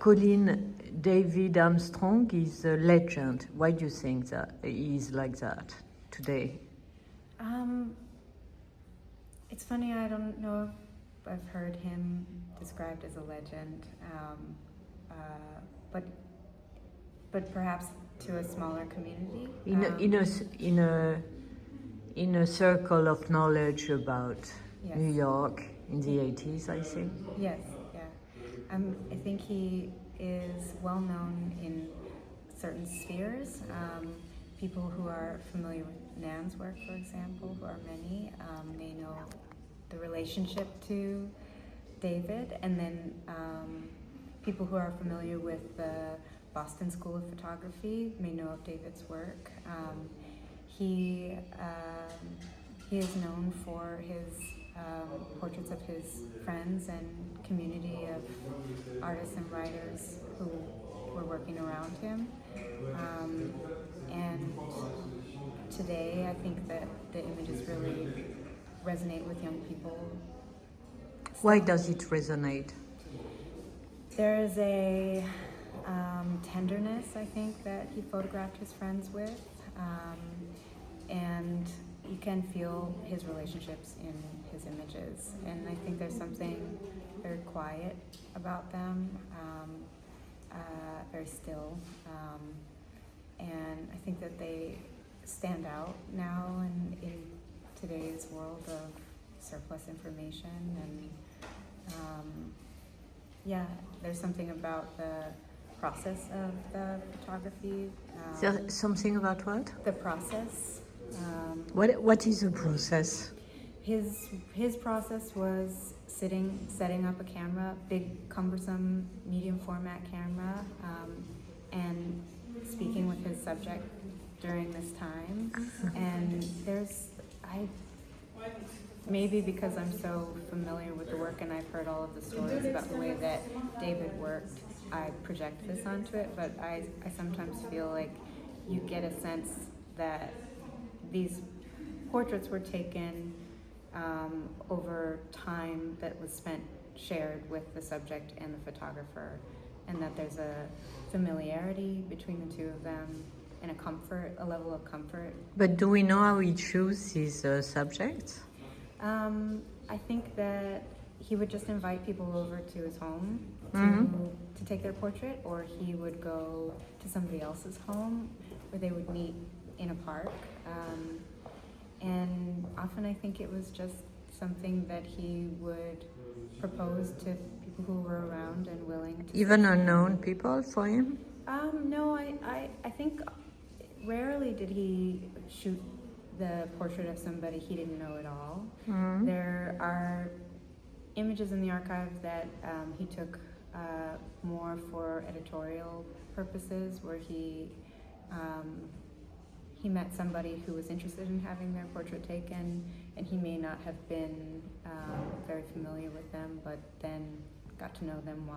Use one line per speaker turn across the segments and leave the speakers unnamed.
Colleen, David Armstrong is a legend. Why do you think that he is like that today?
It's funny, I don't know if I've heard him described as a legend, but perhaps to a smaller community.
In a circle of knowledge about
Yes.
New York in the 80s, I think.
Yes, yeah. I think he is well known in certain spheres. People who are familiar with Nan's work, for example, who are many, may know the relationship to David, and then people who are familiar with the Boston School of Photography may know of David's work. He is known for his portraits of his friends and community of artists and writers who were working around him. And today, I think that the images really resonate with young people.
Why does it resonate?
There is a tenderness, I think, that he photographed his friends with, and you can feel his relationships in his images. And I think there's something very quiet about them, very still, and I think that they stand out now in today's world of surplus information. And there's something about the process of the photography.
Something about what?
The process.
What is the process?
His process was setting up a camera, big, cumbersome, medium format camera, and speaking with his subject during this time. And maybe because I'm so familiar with the work and I've heard all of the stories about the way that David worked, I project this onto it, but I sometimes feel like you get a sense that these portraits were taken over time that was spent shared with the subject and the photographer, and that there's a familiarity between the two of them and a level of comfort.
But do we know how he chose his subjects?
I think that he would just invite people over to his home to take their portrait, or he would go to somebody else's home where they would meet in a park. And often I think it was just something that he would propose to people who were around and willing to...
Even unknown people for him?
No, I think rarely did he shoot the portrait of somebody he didn't know at all. Mm-hmm. There are images in the archive that he took more for editorial purposes, where he met somebody who was interested in having their portrait taken, and he may not have been very familiar with them, but then got to know them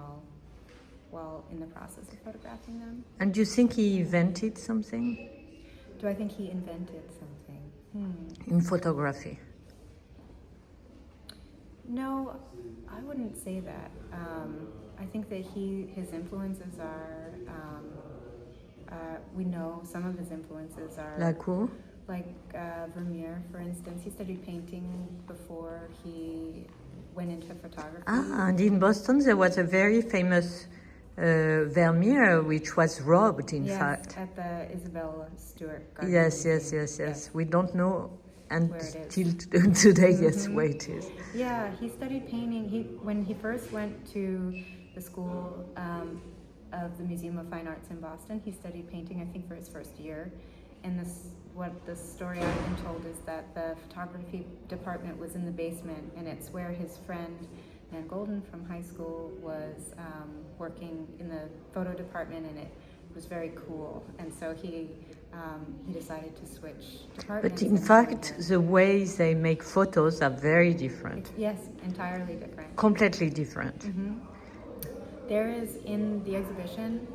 while in the process of photographing them.
And do you think he invented something?
Do I think he invented something?
In photography?
No, I wouldn't say that. I think that his influences are, we know some of his influences are...
Like who?
Like Vermeer, for instance. He studied painting before he went into photography.
And in Boston there was a very famous Vermeer which was robbed, in fact.
Yes, at the Isabella Stewart Garden.
Yes. We don't know until today, yes, where it is.
Yeah, he studied painting. When he first went to the school of the Museum of Fine Arts in Boston, he studied painting, I think, for his first year. And what the story I've been told is that the photography department was in the basement, and it's where his friend Nan Golden from high school was working in the photo department, and it was very cool. And so he decided to switch departments.
But in fact, the ways they make photos are very different.
Yes, entirely different.
Completely different.
Mm-hmm. There is in the exhibition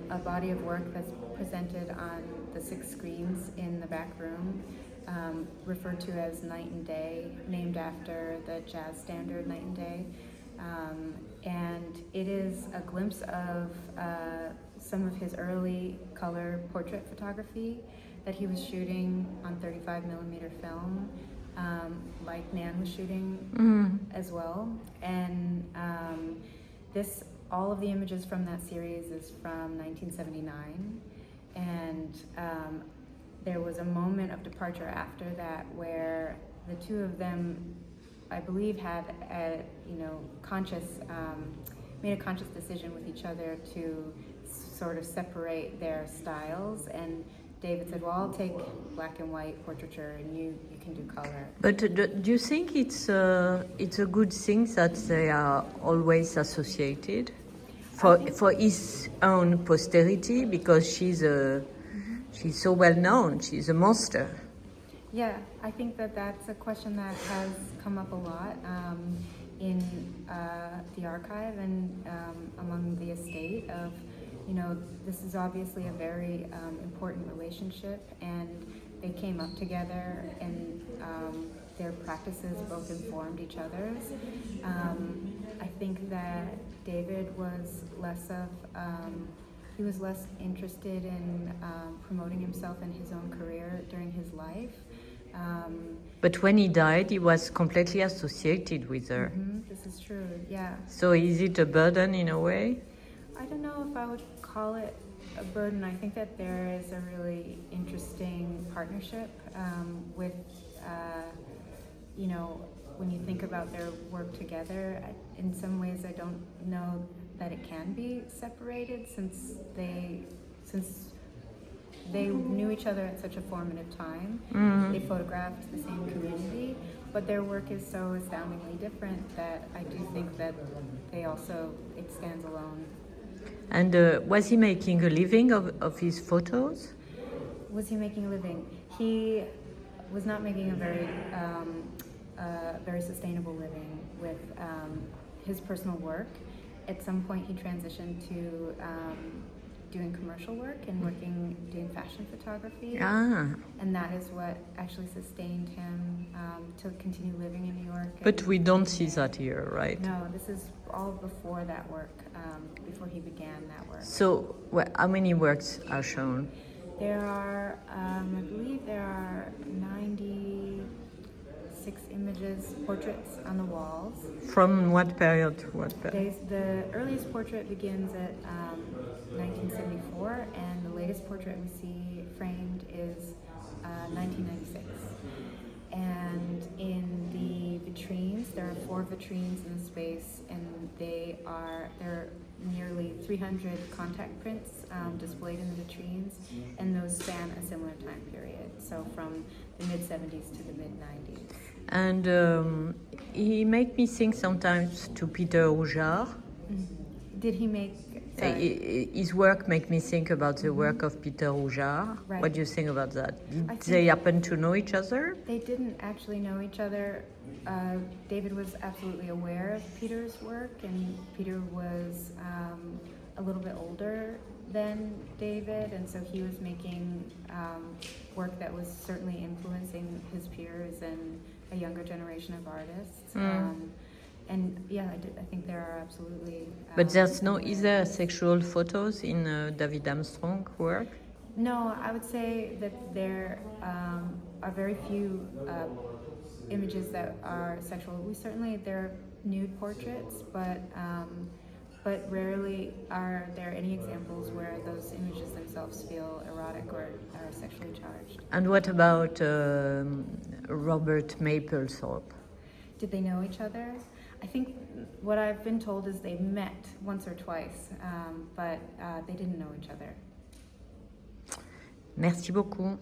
a body of work that's presented on the 6 screens in the back room, referred to as Night and Day, named after the jazz standard Night and Day. And it is a glimpse of some of his early color portrait photography that he was shooting on 35mm film, like Nan was shooting as well. And all of the images from that series is from 1979. And there was a moment of departure after that where the two of them, I believe, had made a conscious decision with each other to sort of separate their styles. And David said, well, I'll take black and white portraiture and you can do color.
But do you think it's a good thing that they are always associated for his own posterity, because she's so well known, she's a monster?
Yeah, I think that's a question that has come up a lot in the archive and among the estate of, this is obviously a very important relationship, and they came up together and their practices both informed each other's. I think that David was less interested in promoting himself and his own career during his life.
But when he died, he was completely associated with her.
This is true, yeah.
So is it a burden in a way?
I don't know if I would call it a burden. I think that there is a really interesting partnership with, when you think about their work together. In some ways, I don't know that it can be separated since they knew each other at such a formative time. They photographed the same community, but their work is so astoundingly different that I do think that it stands alone.
And was he making a living of his photos?
Was he making a living? He was not making a very sustainable living with his personal work. At some point, he transitioned to doing commercial work and doing fashion photography. And that is what actually sustained him to continue living in New York.
But we don't see that here, right?
No, this is all before that work, before he began that work.
So how many works are shown?
There are, I believe there are 96 images, portraits on the walls.
From what period to what period?
The earliest portrait begins at 1974, and the latest portrait we see framed is 1996. And in the vitrines, there are 4 vitrines in the space, and there are nearly 300 contact prints displayed in the vitrines, and those span a similar time period, so from the mid-70s to the mid-90s.
And he made me think sometimes to Peter Roujard.
Did he make...
His work made me think about the work of Peter Roujard.
Right.
What do you think about that? Did they happen to know each other?
They didn't actually know each other. David was absolutely aware of Peter's work, and Peter was a little bit older than David, and so he was making work that was certainly influencing his peers and a younger generation of artists. And yeah, I think there are absolutely...
But is there sexual photos in David Armstrong work?
No, I would say that there are very few images that are sexual. There are nude portraits, but rarely are there any examples where those images themselves feel erotic or are sexually charged.
And what about Robert Mapplethorpe?
Did they know each other? I think what I've been told is they met once or twice, but they didn't know each other.
Merci beaucoup.